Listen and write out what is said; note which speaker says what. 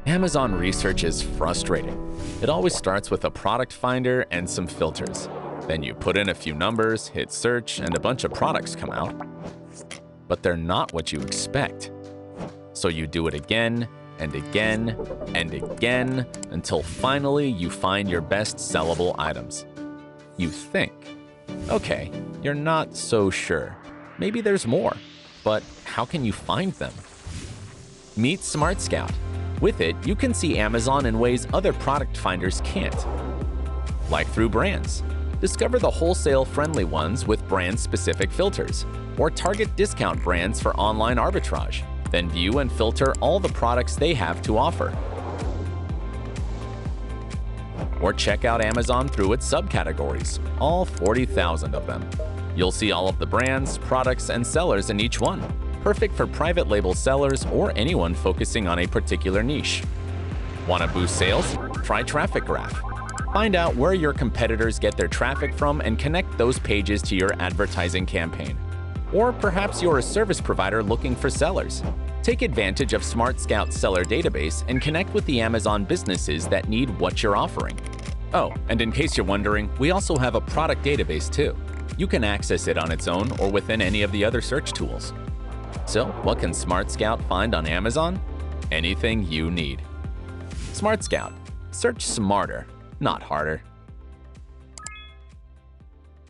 Speaker 1: Amazon research is frustrating. It always starts with a product finder and some filters. Then you put in a few numbers, hit search, and a bunch of products come out. But they're not what you expect. So you do it again and again and again until finally you find your best sellable items. You think. Okay, you're not so sure. Maybe there's more. But how can you find them? Meet SmartScout. With it, you can see Amazon in ways other product finders can't. Like through brands. Discover the wholesale-friendly ones with brand-specific filters, or target discount brands for online arbitrage. Then view and filter all the products they have to offer. Or check out Amazon through its subcategories, all 40,000 of them. You'll see all of the brands, products, and sellers in each one. Perfect for private label sellers or anyone focusing on a particular niche. Want to boost sales? Try Traffic Graph. Find out where your competitors get their traffic from and connect those pages to your advertising campaign. Or perhaps you're a service provider looking for sellers. Take advantage of SmartScout's seller database and connect with the Amazon businesses that need what you're offering. Oh, and in case you're wondering, we also have a product database too. You can access it on its own or within any of the other search tools. So, what can SmartScout find on Amazon? Anything you need. SmartScout. Search smarter, not harder.